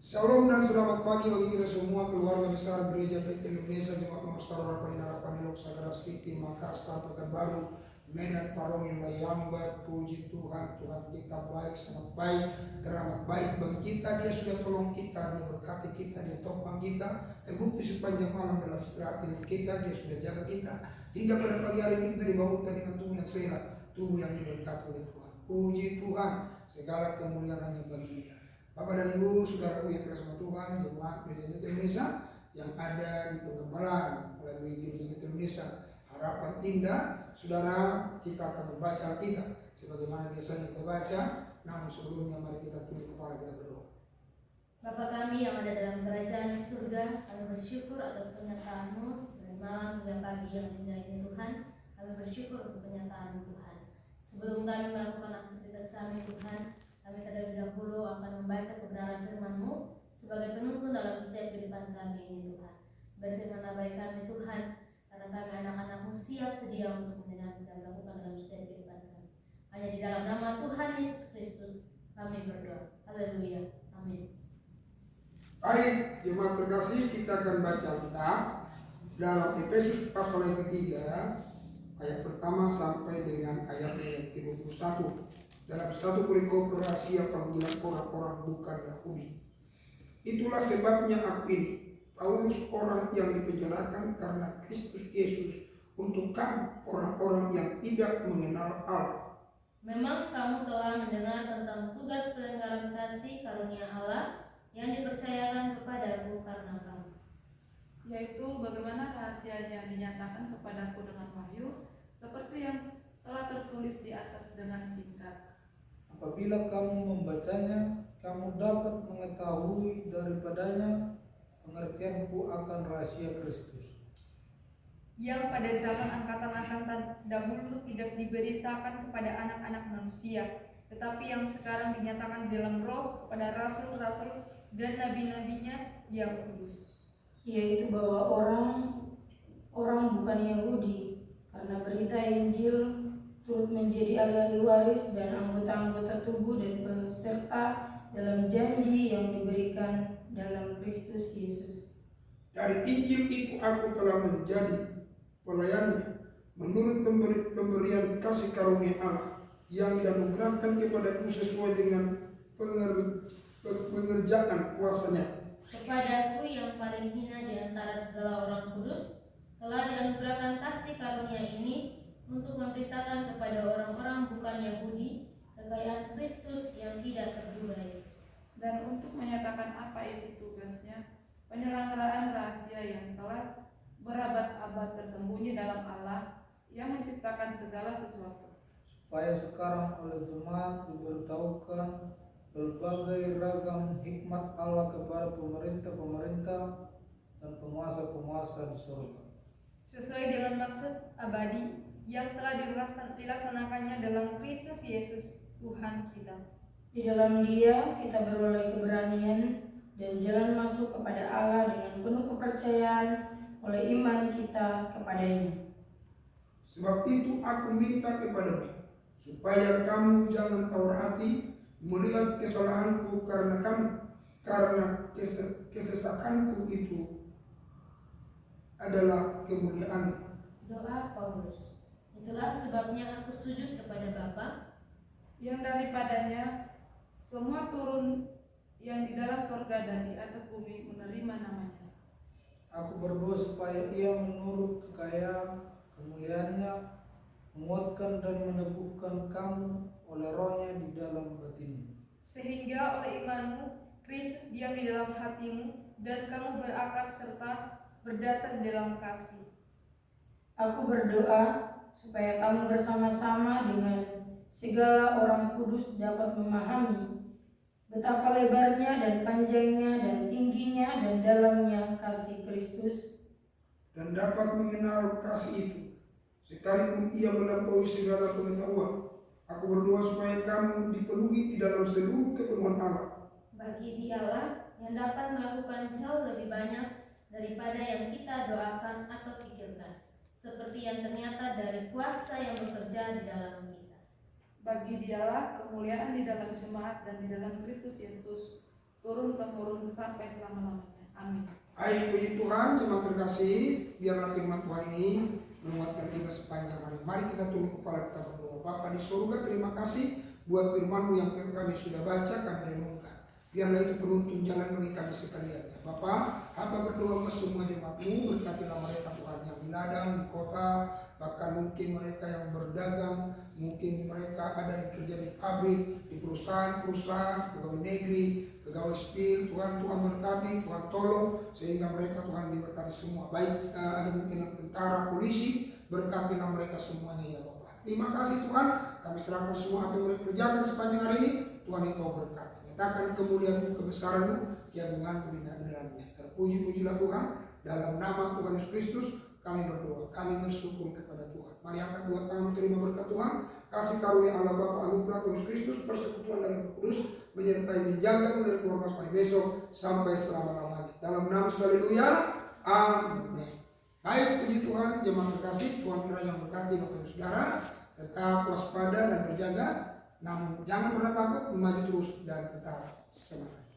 Shalom dan selamat pagi bagi kita semua keluarga besar Gereja PT Indonesia Jemaat Mahasiswa Harapan Harapan Elok Sagara City Makassar Pekanbaru Medan Parongin Layamba. Puji Tuhan, Tuhan kita baik, sangat baik, teramat baik bagi kita. Dia sudah tolong kita, dia berkati kita, dia topang kita, terbukti sepanjang malam dalam istirahat tidur kita, dia sudah jaga kita hingga pada pagi hari ini kita dibangunkan dengan tubuh yang sehat, tubuh yang diberkati oleh Tuhan. Puji Tuhan, segala kemuliaan hanya bagi Dia. Bapak dan Ibu, saudaraku yang terkasih Tuhan, jemaat Gereja PT Indonesia yang ada di Pekanbaru melalui Gereja PT Indonesia Harapan Indah, saudara, kita akan membaca Alkitab sebagaimana biasanya kita baca. Namun sebelumnya mari kita tunduk kepala, kita berdoa. Bapa kami yang ada dalam kerajaan di surga, kami bersyukur atas penyertaan-Mu dari malam hingga pagi yang indah ini Tuhan. Kami bersyukur untuk penyertaan Tuhan. Sebelum kami melakukan aktivitas kami Tuhan, kami terlebih dahulu akan membaca kebenaran firman-Mu sebagai penuntun dalam setiap kehidupan kami ini Tuhan. Berfirmanlah baik kami Tuhan, karena kami anak-anak-Mu siap sedia untuk mendengar dan melakukan dalam setiap kehidupan kami. Hanya di dalam nama Tuhan Yesus Kristus kami berdoa. Haleluya. Amin. Baik, jemaat terkasih, kita akan baca Alkitab dalam Efesus pasal yang ketiga, ayat pertama sampai dengan ayat yang ke-21. Dalam satu perikop rahasia panggilan orang-orang bukan Yahudi. Itulah sebabnya aku ini, Paulus, orang yang dipenjarakan karena Kristus Yesus, untuk kamu orang-orang yang tidak mengenal Allah. Memang kamu telah mendengar tentang tugas pelenggaran kasih karunia Allah yang dipercayakan kepadaku karena kamu, yaitu bagaimana rahasianya dinyatakan kepadaku dengan wahyu, seperti yang telah tertulis di atas dengan singkat. Apabila kamu membacanya, kamu dapat mengetahui daripadanya pengertianku akan rahasia Kristus, yang pada zaman angkatan-angkatan dahulu tidak diberitakan kepada anak-anak manusia, tetapi yang sekarang dinyatakan di dalam Roh kepada rasul-rasul dan nabi-nabinya yang kudus. Yaitu bahwa orang bukan Yahudi karena berita Injil turut menjadi ahli waris dan anggota-anggota tubuh dan peserta dalam janji yang diberikan dalam Kristus Yesus. Dari Injil itu aku telah menjadi pelayannya menurut pemberian kasih karunia Allah yang dianugerahkan kepadaku sesuai dengan pengerjaan kuasanya. kepadaku yang paling hina di antara segala orang kudus, telah dianugerahkan kasih karunia ini untuk memberitakan kepada orang-orang bukan Yahudi kekayaan Kristus yang tidak terduga, Dan untuk menyatakan apa isi tugasnya, penyelenggaraan rahasia yang telah berabad-abad tersembunyi dalam Allah yang menciptakan segala sesuatu. supaya sekarang oleh jemaat diberitahukan berbagai ragam hikmat Allah kepada pemerintah-pemerintah dan penguasa-penguasa di surga, Sesuai dengan maksud abadi yang telah dilaksanakannya dalam Kristus Yesus Tuhan kita. Di dalam Dia kita beroleh keberanian dan jalan masuk kepada Allah dengan penuh kepercayaan oleh iman kita kepadanya. Sebab itu aku minta kepadamu, supaya kamu jangan tawar hati melihat kesalahanku karena kesesakanku itu adalah kemuliaan. Doa Paulus. Itulah sebabnya aku sujud kepada Bapa, Yang daripadanya semua turun yang di dalam sorga dan di atas bumi menerima namanya. aku berdoa supaya ia menurut kekayaan kemuliaannya menguatkan dan meneguhkan kamu oleh rohnya di dalam batinmu, Sehingga oleh imanmu Kristus diam di dalam hatimu dan kamu berakar serta berdasar di dalam kasih. Aku berdoa supaya kamu bersama-sama dengan segala orang kudus dapat memahami betapa lebarnya dan panjangnya dan tingginya dan dalamnya kasih Kristus, dan dapat mengenal kasih itu, sekalipun ia melampaui segala pengetahuan. Aku berdoa supaya kamu dipenuhi di dalam seluruh kepenuhan Allah. bagi Dialah yang dapat melakukan jauh lebih banyak daripada yang kita doakan atau pikirkan, seperti yang ternyata dari kuasa yang bekerja di dalam kita. Bagi Dialah kemuliaan di dalam jemaat dan di dalam Kristus Yesus turun temurun sampai selama-lamanya. Amin. Baik, puji Tuhan, jemaat terkasih, biarlah firman Tuhan ini menguatkan kita sepanjang hari. Mari kita tunduk kepala kita berdoa. Bapa di surga, terima kasih buat firman-Mu yang kami sudah baca, kami renungkan. Biarlah itu penuntun jalan bagi kami sekalian. Ya Bapa, hamba berdoa ke semua jemaat-Mu, berkatilah mereka Tuhan yang di ladang, di kota, bahkan mungkin mereka yang berdagang, mungkin mereka ada yang kerja di pabrik, di perusahaan-perusahaan, pegawai negeri, pegawai sipil. Tuhan berkati, Tuhan tolong sehingga mereka Tuhan diberkati semua. Baik ada mungkin yang tentara, polisi, berkatilah mereka semuanya ya Bapak. Terima kasih Tuhan, kami serahkan semua apa yang mereka kerjakan sepanjang hari ini. Tuhan Engkau berkati. Nyatakan kemuliaan-Mu, kebesaran-Mu, keagungan-Mu di dalamnya. Terpuji-pujilah Tuhan, dalam nama Tuhan Yesus Kristus kami berdoa, kami bersyukur kepada Tuhan. Mari angkat dua tangan terima berkat Tuhan. Kasih karunia Allah Bapa, anugerah Tuhan Yesus Kristus, persekutuan dari Roh Kudus menyertai menjaga dari keluarga sampai besok sampai selama-lamanya. Dalam nama Yesus, haleluya. Amin. Baik, puji Tuhan, jemaat terkasih, Tuhan kiranya memberkati Bapak Ibu Saudara. Tetap waspada dan berjaga, namun jangan pernah takut, maju terus dan tetap semangat.